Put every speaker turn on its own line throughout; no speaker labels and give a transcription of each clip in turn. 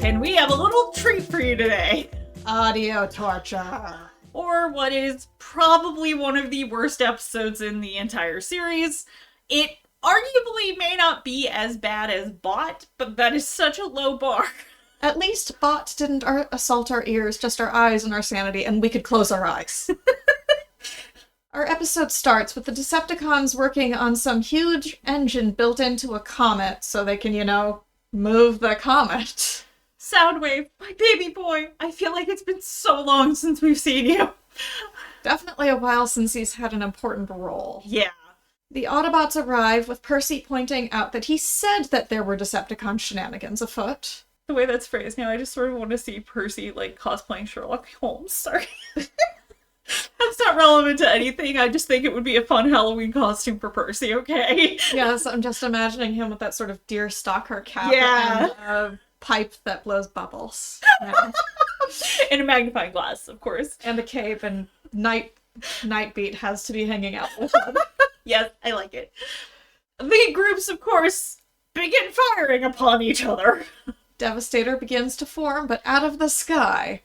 and we have a little treat for you today.
Audio torture.
Or what is probably one of the worst episodes in the entire series. It arguably may not be as bad as Bot, but that is such a low bar.
At least Bot didn't assault our ears, just our eyes and our sanity, and we could close our eyes. Our episode starts with the Decepticons working on some huge engine built into a comet so they can, move the comet.
Soundwave, my baby boy, I feel like it's been so long since we've seen you.
Definitely a while since he's had an important role.
Yeah.
The Autobots arrive, with Percy pointing out that he said that there were Decepticon shenanigans afoot.
The way that's phrased now, I just sort of want to see Percy, cosplaying Sherlock Holmes. Sorry. That's not relevant to anything. I just think it would be a fun Halloween costume for Percy, okay?
Yes, I'm just imagining him with that sort of deerstalker cap
Yeah.
and a pipe that blows bubbles. Yeah.
And a magnifying glass, of course.
And a cape, and Nightbeat has to be hanging out with him.
Yes, I like it. The groups, of course, begin firing upon each other.
Devastator begins to form, but out of the sky,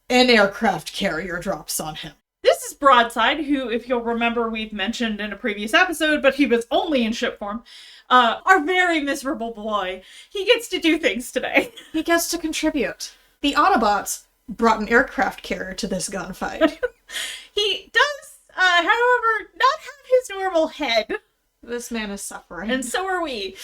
an aircraft carrier drops on him.
This is Broadside, who, if you'll remember, we've mentioned in a previous episode, but he was only in ship form. Our very miserable boy. He gets to do things today.
He gets to contribute. The Autobots brought an aircraft carrier to this gunfight.
He does, however, not have his normal head.
This man is suffering.
And so are we.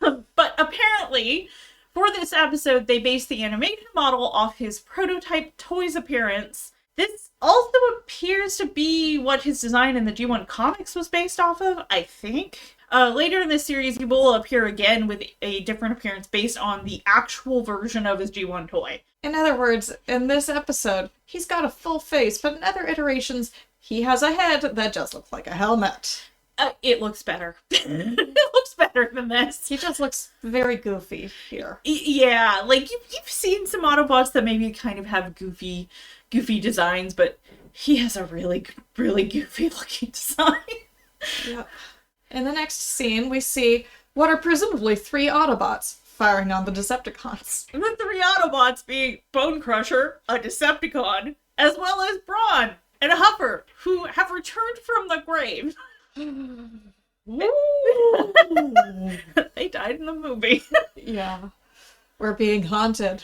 But apparently, for this episode, they based the animation model off his prototype toy's appearance. This also appears to be what his design in the G1 comics was based off of, I think. Later in this series, he will appear again with a different appearance based on the actual version of his G1 toy.
In other words, in this episode, he's got a full face, but in other iterations, he has a head that just looks like a helmet.
It looks better. It looks better than this.
He just looks very goofy here.
Yeah, you've seen some Autobots that maybe kind of have goofy designs, but he has a really, really goofy looking design.
Yep. In the next scene, we see what are presumably 3 Autobots firing on the Decepticons.
The 3 Autobots being Bone Crusher, a Decepticon, as well as Brawn and Huffer, who have returned from the grave. They died in the movie.
Yeah. We're being haunted.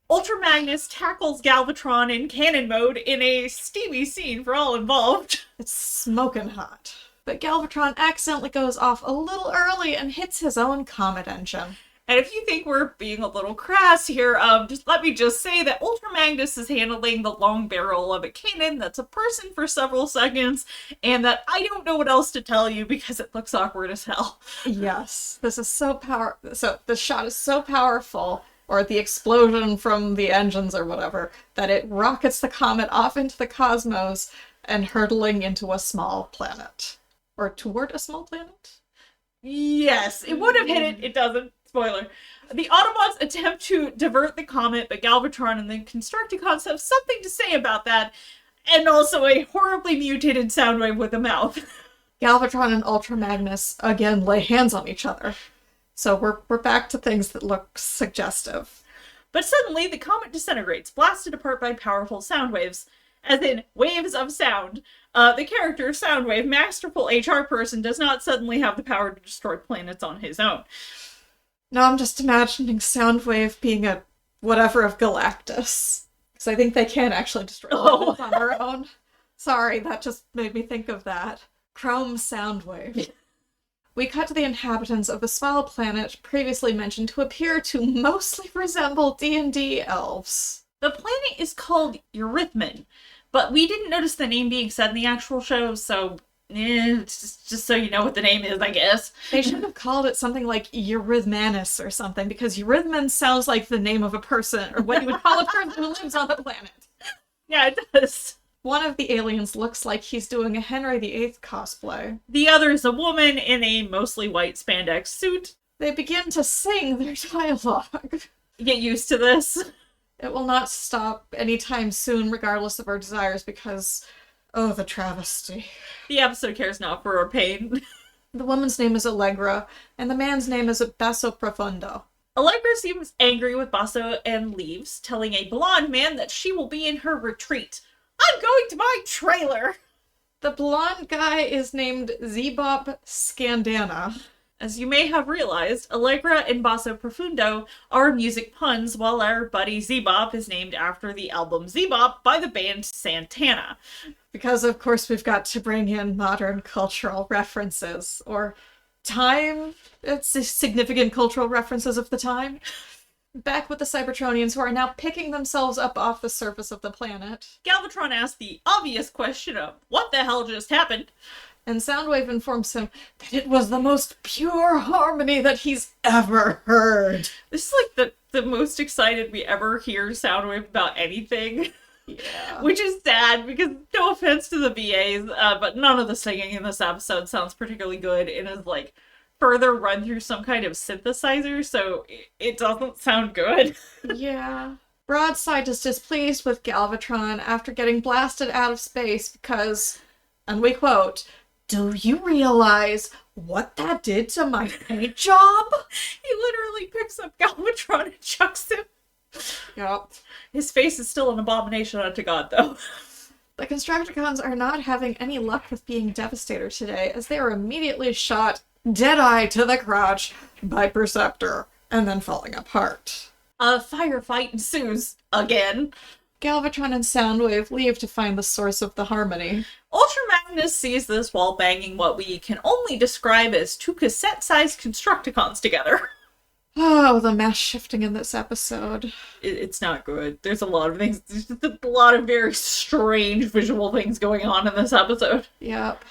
Ultra Magnus tackles Galvatron in cannon mode in a steamy scene for all involved.
It's smoking hot. But Galvatron accidentally goes off a little early and hits his own comet engine.
And if you think we're being a little crass here, let me say that Ultra Magnus is handling the long barrel of a cannon that's a person for several seconds, and that I don't know what else to tell you because it looks awkward as hell.
Yes, this is so the shot is so powerful, or the explosion from the engines or whatever, that it rockets the comet off into the cosmos and hurtling into a small planet. Or toward a small planet?
Yes, it would have hit it. It doesn't. Spoiler. The Autobots attempt to divert the comet, but Galvatron and the Constructicons have something to say about that, and also a horribly mutated Soundwave with a mouth.
Galvatron and Ultra Magnus again lay hands on each other. So we're back to things that look suggestive.
But suddenly, the comet disintegrates, blasted apart by powerful sound waves. As in, waves of sound. The character, Soundwave, masterful HR person, does not suddenly have the power to destroy planets on his own.
No, I'm just imagining Soundwave being a whatever of Galactus. Because I think they can actually destroy planets on their own. Sorry, that just made me think of that. Chrome Soundwave. We cut to the inhabitants of the small planet previously mentioned who appear to mostly resemble D&D elves.
The planet is called Eurythmin, but we didn't notice the name being said in the actual show, so just so you know what the name is, I guess.
They should have called it something like Eurythmanus or something, because Eurythman sounds like the name of a person, or what you would call a person who lives on the planet.
Yeah, it does.
One of the aliens looks like he's doing a Henry VIII cosplay.
The other is a woman in a mostly white spandex suit.
They begin to sing their dialogue.
Get used to this.
It will not stop anytime soon, regardless of our desires, because, oh, the travesty.
The episode cares not for our pain.
The woman's name is Allegra, and the man's name is Basso Profondo.
Allegra seems angry with Basso and leaves, telling a blonde man that she will be in her retreat. I'm going to my trailer!
The blonde guy is named Zebop Scandana.
As you may have realized, Allegra and Basso Profundo are music puns, while our buddy Zebop is named after the album Zebop by the band Santana.
Because, of course, we've got to bring in modern cultural references, or it's significant cultural references of the time. Back with the Cybertronians, who are now picking themselves up off the surface of the planet.
Galvatron asks the obvious question of, what the hell just happened?
And Soundwave informs him that it was the most pure harmony that he's ever heard.
This is like the most excited we ever hear Soundwave about anything.
Yeah.
Which is sad, because no offense to the VAs, but none of the singing in this episode sounds particularly good and is like further run through some kind of synthesizer, so it doesn't sound good.
Yeah. Broadside is displeased with Galvatron after getting blasted out of space because, and we quote, "Do you realize what that did to my paint job?"
He literally picks up Galvatron and chucks him.
Yep.
His face is still an abomination unto God, though.
The Constructicons are not having any luck with being Devastator today, as they are immediately shot dead-eye to the crotch by Perceptor, and then falling apart.
A firefight ensues again.
Galvatron and Soundwave leave to find the source of the harmony.
Ultra Magnus sees this while banging what we can only describe as two cassette-sized Constructicons together.
Oh, the mass shifting in this episode.
It's not good. There's a lot of things. There's just a lot of very strange visual things going on in this episode.
Yep.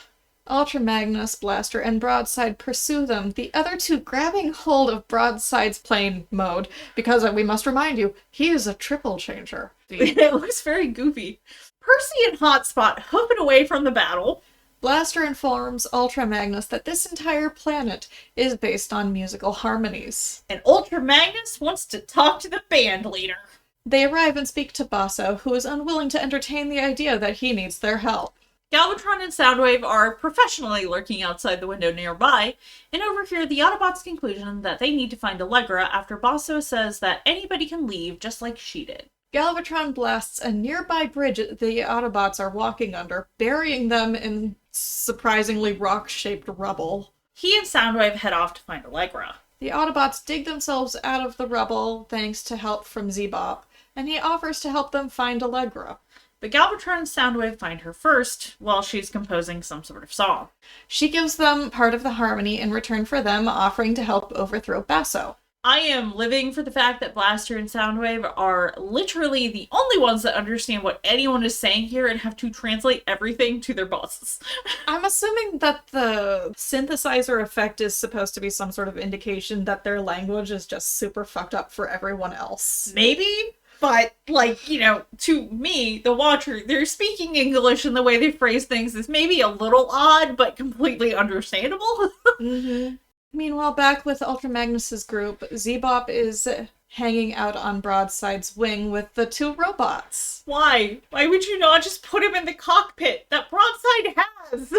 Ultra Magnus, Blaster, and Broadside pursue them, the other two grabbing hold of Broadside's plane mode, because we must remind you, he is a triple changer.
It looks very goofy. Percy and Hotspot hoof it away from the battle.
Blaster informs Ultra Magnus that this entire planet is based on musical harmonies.
And Ultra Magnus wants to talk to the band leader.
They arrive and speak to Basso, who is unwilling to entertain the idea that he needs their help.
Galvatron and Soundwave are professionally lurking outside the window nearby, and overhear the Autobots' conclusion that they need to find Allegra after Basso says that anybody can leave just like she did.
Galvatron blasts a nearby bridge the Autobots are walking under, burying them in surprisingly rock-shaped rubble.
He and Soundwave head off to find Allegra.
The Autobots dig themselves out of the rubble thanks to help from Zebop, and he offers to help them find Allegra.
But Galvatron and Soundwave find her first, while she's composing some sort of song.
She gives them part of the harmony in return for them offering to help overthrow Basso.
I am living for the fact that Blaster and Soundwave are literally the only ones that understand what anyone is saying here and have to translate everything to their bosses.
I'm assuming that the synthesizer effect is supposed to be some sort of indication that their language is just super fucked up for everyone else.
Maybe? But, like, you know, to me, the watcher, they're speaking English and the way they phrase things is maybe a little odd, but completely understandable.
Mm-hmm. Meanwhile, back with Ultra Magnus's group, Zebop is hanging out on Broadside's wing with the two robots.
Why? Why would you not just put him in the cockpit that Broadside has?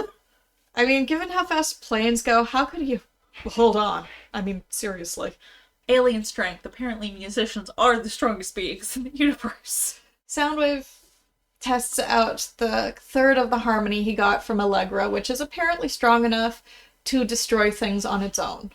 I mean, given how fast planes go, how could he hold on? I mean, seriously.
Alien strength. Apparently musicians are the strongest beings in the universe.
Soundwave tests out the third of the harmony he got from Allegra, which is apparently strong enough to destroy things on its own.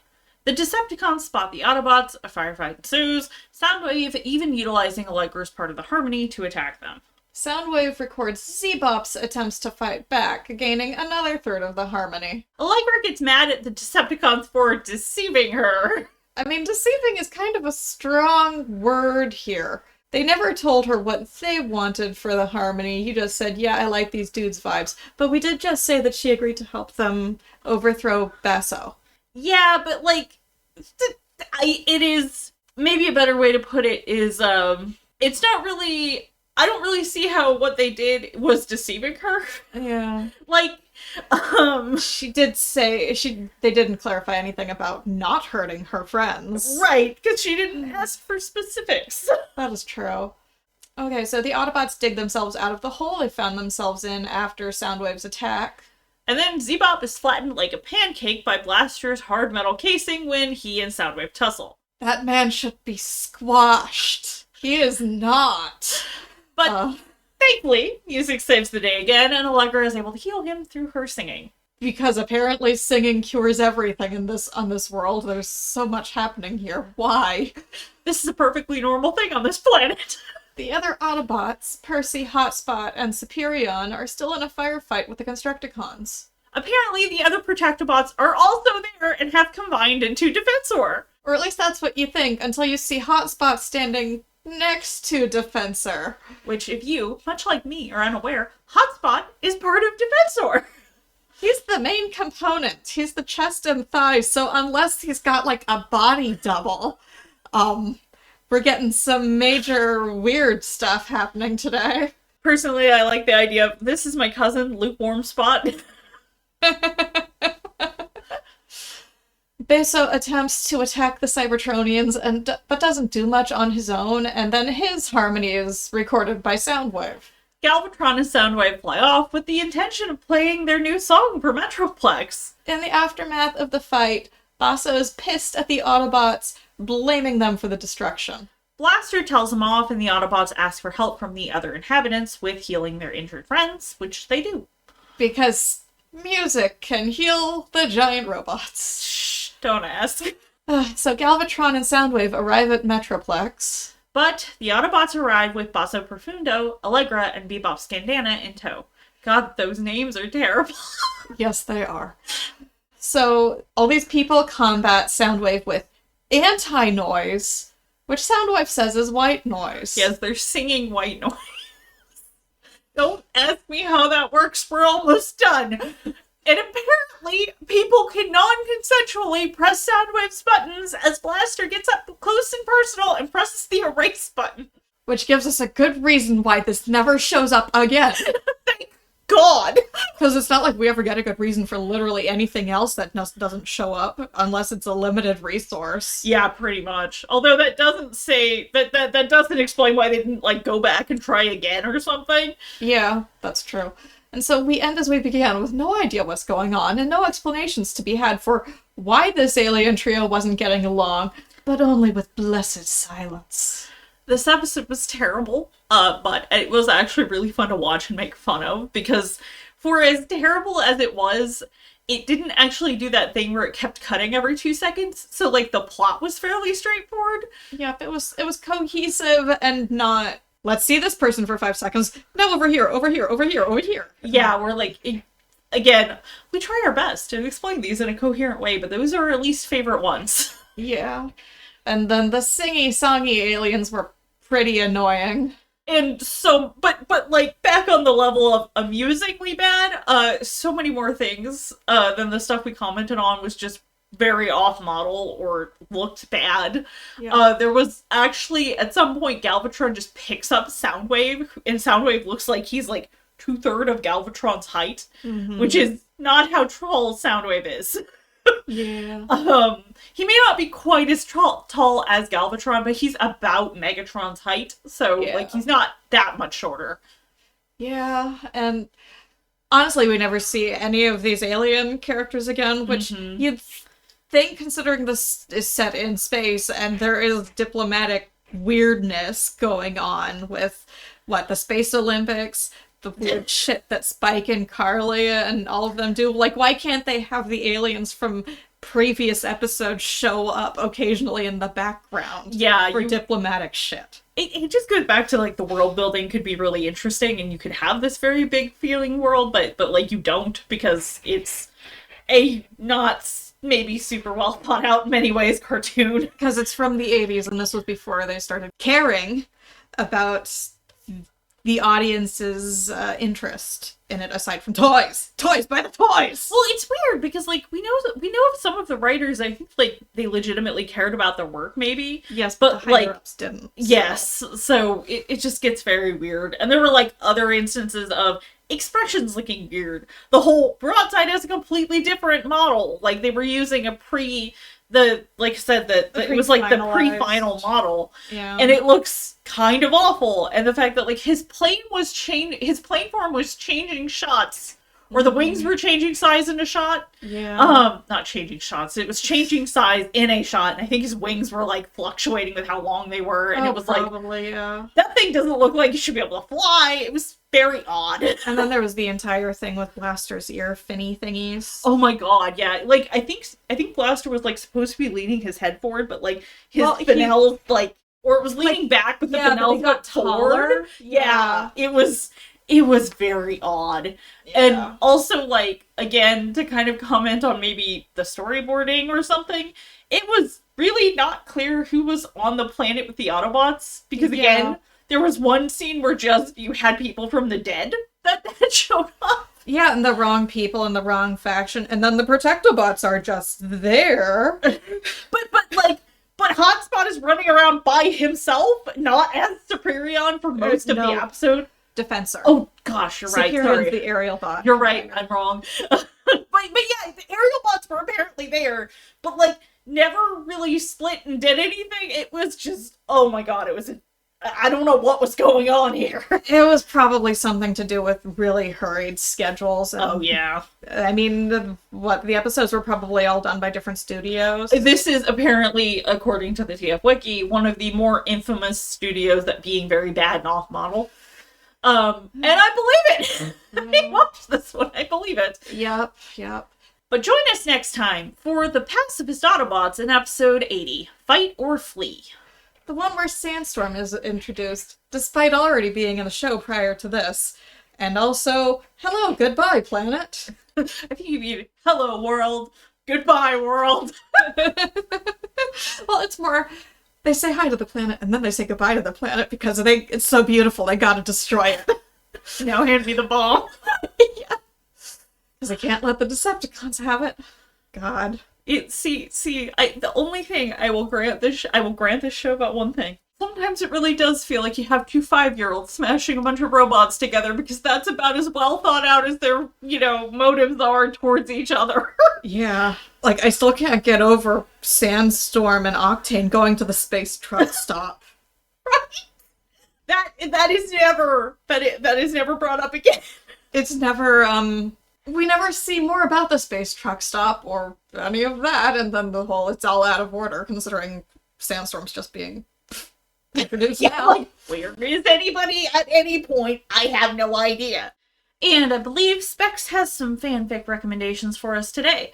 The Decepticons spot the Autobots, a firefight ensues, Soundwave even utilizing Allegra's part of the harmony to attack them.
Soundwave records Zebop's attempts to fight back, gaining another third of the harmony.
Allegra gets mad at the Decepticons for deceiving her.
I mean, deceiving is kind of a strong word here. They never told her what they wanted for the harmony. You just said, yeah, I like these dudes' vibes. But we did just say that she agreed to help them overthrow Basso.
Yeah, but, like, it is, maybe a better way to put it is, it's not really, I don't really see how what they did was deceiving her.
Yeah.
Like,
she did say, they didn't clarify anything about not hurting her friends.
Right, because she didn't ask for specifics.
That is true. Okay, so the Autobots dig themselves out of the hole they found themselves in after Soundwave's attack.
And then Zebop is flattened like a pancake by Blaster's hard metal casing when he and Soundwave tussle.
That man should be squashed. He is not.
But thankfully, music saves the day again, and Allegra is able to heal him through her singing.
Because apparently singing cures everything on this world. There's so much happening here. Why?
This is a perfectly normal thing on this planet.
The other Autobots, Percy, Hotspot, and Superion, are still in a firefight with the Constructicons.
Apparently, the other Protectobots are also there and have combined into Defensor.
Or at least that's what you think, until you see Hotspot standing next to Defensor.
Which, if you, much like me, are unaware, Hotspot is part of Defensor.
He's the main component. He's the chest and thighs, so unless he's got, like, a body double, we're getting some major weird stuff happening today.
Personally, I like the idea of, this is my cousin, Lukewarm Spot.
Beso attempts to attack the Cybertronians, but doesn't do much on his own, and then his harmony is recorded by Soundwave.
Galvatron and Soundwave fly off with the intention of playing their new song for Metroplex.
In the aftermath of the fight, Basso is pissed at the Autobots, blaming them for the destruction.
Blaster tells them off, and the Autobots ask for help from the other inhabitants with healing their injured friends, which they do.
Because music can heal the giant robots.
Shh, don't ask.
So Galvatron and Soundwave arrive at Metroplex.
But the Autobots arrive with Basso Profundo, Allegra, and Bebop Scandana in tow. God, those names are terrible.
Yes, they are. So all these people combat Soundwave with anti-noise, which Soundwave says is white noise.
Yes, they're singing white noise. Don't ask me how that works, we're almost done. And apparently, people can non-consensually press Soundwave's buttons as Blaster gets up close and personal and presses the erase button.
Which gives us a good reason why this never shows up again.
Thank God!
Because it's not like we ever get a good reason for literally anything else that doesn't show up, unless it's a limited resource.
Yeah, pretty much. Although that doesn't say, that doesn't explain why they didn't, like, go back and try again or something.
Yeah, that's true. And so we end as we began, with no idea what's going on, and no explanations to be had for why this alien trio wasn't getting along, but only with blessed silence.
This episode was terrible, but it was actually really fun to watch and make fun of, because for as terrible as it was, it didn't actually do that thing where it kept cutting every 2 seconds, so, like, the plot was fairly straightforward.
Yep, it was cohesive and not... Let's see this person for 5 seconds. No, over here, over here, over here, over here.
Yeah, we're like, again, we try our best to explain these in a coherent way, but those are our least favorite ones.
Yeah. And then the singy-songy aliens were pretty annoying.
And so, but like, back on the level of amusingly bad, so many more things than the stuff we commented on was just very off-model or looked bad.
Yeah.
There was actually, at some point, Galvatron just picks up Soundwave, and Soundwave looks like he's, like, 2/3 of Galvatron's height, which is not how tall Soundwave is.
Yeah.
He may not be quite as tall as Galvatron, but he's about Megatron's height, so, like, he's not that much shorter.
Yeah, and honestly, we never see any of these alien characters again, which you'd think, considering this is set in space and there is diplomatic weirdness going on with, the Space Olympics, the weird shit that Spike and Carly and all of them do. Like, why can't they have the aliens from previous episodes show up occasionally in the background for diplomatic shit?
It just goes back to, like, the world building could be really interesting, and you could have this very big feeling world, but like, you don't, because it's a not maybe super well thought out in many ways cartoon.
Because it's from the 80s, and this was before they started caring about the audience's interest in it, aside from toys. Toys by the toys!
Well, it's weird, because, like, we know of some of the writers, I think, like, they legitimately cared about their work, maybe.
Yes, but the higher-ups didn't. So.
Yes, so it just gets very weird. And there were, like, other instances of expressions looking weird. The whole broadside has a completely different model. Like, they were using it was like the pre-final model.
Yeah.
And it looks kind of awful. And the fact that, like, his plane form was changing shots or the wings were changing size in a shot.
Yeah.
Not changing shots. It was changing size in a shot, and I think his wings were like fluctuating with how long they were, and it was
probably, yeah.
That thing doesn't look like it should be able to fly. It was very odd.
And then there was the entire thing with Blaster's ear finny thingies.
Oh my god, yeah. Like I think Blaster was like supposed to be leaning his head forward, but like his finale or it was leaning back, but the finale got taller. Yeah. It was very odd. Yeah. And also, like, again, to kind of comment on maybe the storyboarding or something, it was really not clear who was on the planet with the Autobots. Because, again, there was one scene where just you had people from the dead that showed up.
Yeah, and the wrong people in the wrong faction. And then the Protectobots are just there.
But Hotspot is running around by himself, not as Superion for most of the episode.
Defensor.
Oh gosh, you're right. Sorry,
the aerial bot.
You're right. I'm wrong. but yeah, the aerial bots were apparently there, but like never really split and did anything. It was just, oh my god, I don't know what was going on here.
It was probably something to do with really hurried schedules. And,
oh yeah.
I mean, the episodes were probably all done by different studios.
This is apparently, according to the TF Wiki, one of the more infamous studios that being very bad and off model. And I believe it. I watched this one. I believe it.
Yep.
But join us next time for the Pacifist Autobots in episode 80, Fight or Flee.
The one where Sandstorm is introduced, despite already being in the show prior to this. And also, hello, goodbye, planet.
I think you mean, hello, world. Goodbye, world.
Well, it's more... They say hi to the planet, and then they say goodbye to the planet because it's so beautiful, they gotta destroy it.
Now hand me the bomb.
Yeah. Because I can't let the Decepticons have it. God.
The only thing I will grant this show about one thing. Sometimes it really does feel like you have two 5-year-olds smashing a bunch of robots together because that's about as well thought out as their, motives are towards each other.
Yeah. Like, I still can't get over Sandstorm and Octane going to the space truck stop.
Right? That is never brought up again.
It's never, we never see more about the space truck stop or any of that, and then it's all out of order considering Sandstorm's just being introduced now.
Like, where is anybody at any point? I have no idea. And I believe Specs has some fanfic recommendations for us today.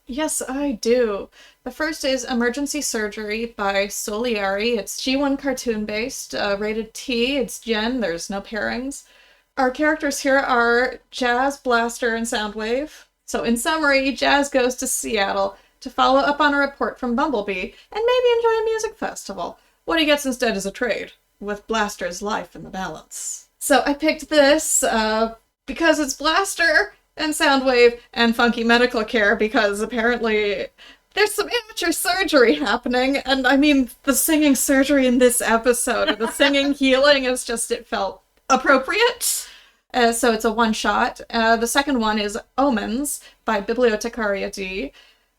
Yes, I do. The first is Emergency Surgery by Solieri. It's G1 cartoon-based, rated T. It's Gen. There's no pairings. Our characters here are Jazz, Blaster, and Soundwave. So in summary, Jazz goes to Seattle to follow up on a report from Bumblebee and maybe enjoy a music festival. What he gets instead is a trade, with Blaster's life in the balance. So I picked this because it's Blaster and Soundwave and funky medical care, because apparently there's some amateur surgery happening, and I mean, the singing surgery in this episode, or the singing healing, it felt appropriate. So it's a one-shot. The second one is Omens by Bibliotecaria D.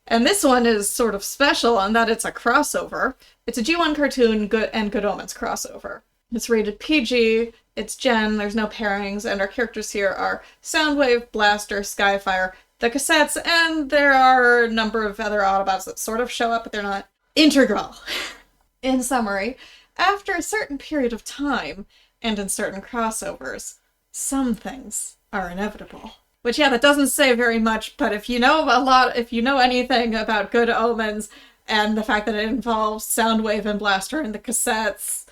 And this one is sort of special in that it's a crossover. It's a G1 cartoon and Good Omens crossover. It's rated PG, it's Gen, there's no pairings, and our characters here are Soundwave, Blaster, Skyfire, the cassettes, and there are a number of other Autobots that sort of show up, but they're not integral. In summary, after a certain period of time, and in certain crossovers, some things are inevitable. Which, yeah, that doesn't say very much, but if you know anything about Good Omens, and the fact that it involves Soundwave and Blaster in the cassettes,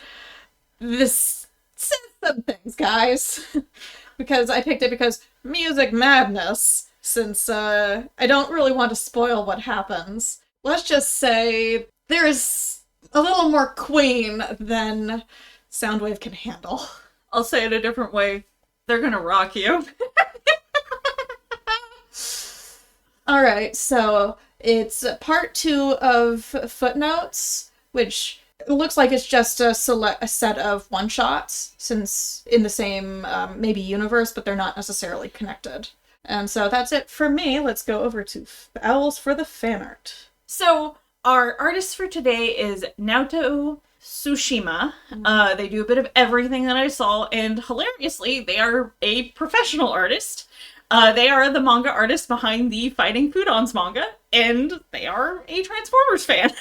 this says some things, guys. Because I picked it because music madness, since I don't really want to spoil what happens. Let's just say there's a little more Queen than Soundwave can handle.
I'll say it a different way. They're gonna rock you.
Alright, so it's part 2 of Footnotes, which looks like it's just a set of one-shots, since in the same, maybe universe, but they're not necessarily connected. And so that's it for me. Let's go over to Owls for the fan art.
So, our artist for today is Naoto Tsushima. They do a bit of everything that I saw, and hilariously, they are a professional artist. They are the manga artist behind the Fighting Foodons manga, and they are a Transformers fan.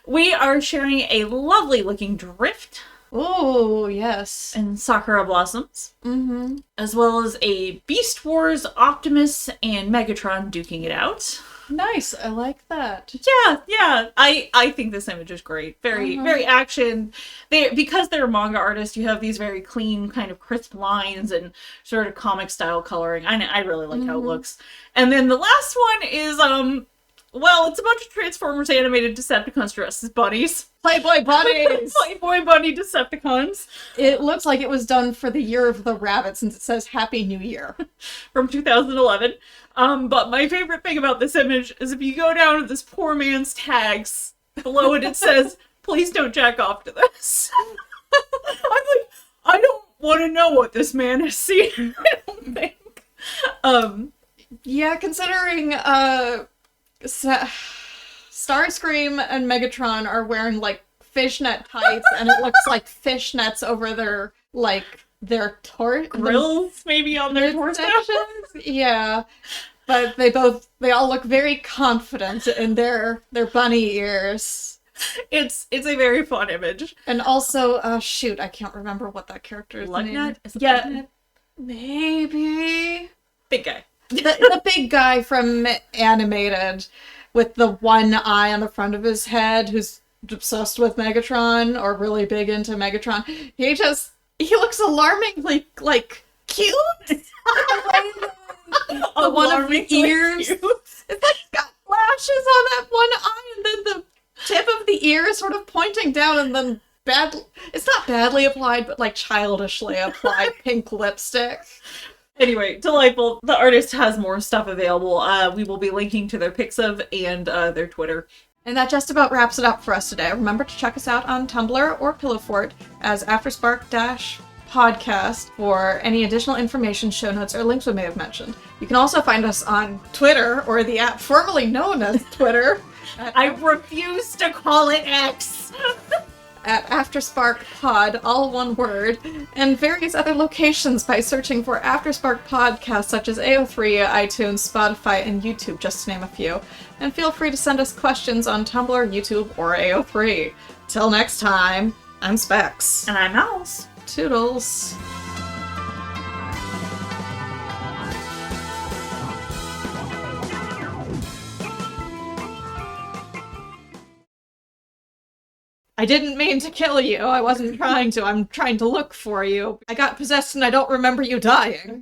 We are sharing a lovely looking Drift.
Oh, yes.
And Sakura Blossoms.
Mm-hmm.
As well as a Beast Wars, Optimus, and Megatron duking it out.
Nice. I like that.
Yeah. I think this image is great. Very action. Because they're manga artists, you have these very clean, kind of crisp lines and sort of comic style coloring. I really like how it looks. And then the last one is, well, it's a bunch of Transformers animated Decepticons dressed as bunnies.
Playboy bunnies!
Playboy bunny Decepticons.
It looks like it was done for the year of the rabbit, since it says Happy New Year.
From 2011. But my favorite thing about this image is if you go down to this poor man's tags, below it says, please don't jack off to this. I'm like, I don't want to know what this man has seen. I don't think.
Yeah, considering, Starscream and Megatron are wearing, like, fishnet tights, and it looks like fishnets over their, like, their
grills, maybe, on their torso.
Yeah. But they all look very confident in their bunny ears.
It's a very fun image.
And also, shoot, I can't remember what that character's name is.
Yeah.
Maybe.
Big guy.
The big guy from Animated with the one eye on the front of his head who's obsessed with Megatron or really big into Megatron. He looks alarmingly, like, cute. The one of the ears. Cute. It's like got flashes on that one eye, and then the tip of the ear is sort of pointing down, and then it's not badly applied, but like childishly applied pink lipstick.
Anyway, delightful. The artist has more stuff available. We will be linking to their Pixiv and their Twitter.
And that just about wraps it up for us today. Remember to check us out on Tumblr or Pillowfort as Afterspark-podcast for any additional information, show notes, or links we may have mentioned. You can also find us on Twitter, or the app formerly known as Twitter.
I refuse to call it X!
At Afterspark Pod, all one word, and various other locations by searching for Afterspark podcasts such as AO3, iTunes, Spotify, and YouTube, just to name a few. And feel free to send us questions on Tumblr, YouTube, or AO3. Till next time, I'm Specs.
And I'm Owls.
Toodles. I didn't mean to kill you. I wasn't trying to. I'm trying to look for you. I got possessed and I don't remember you dying.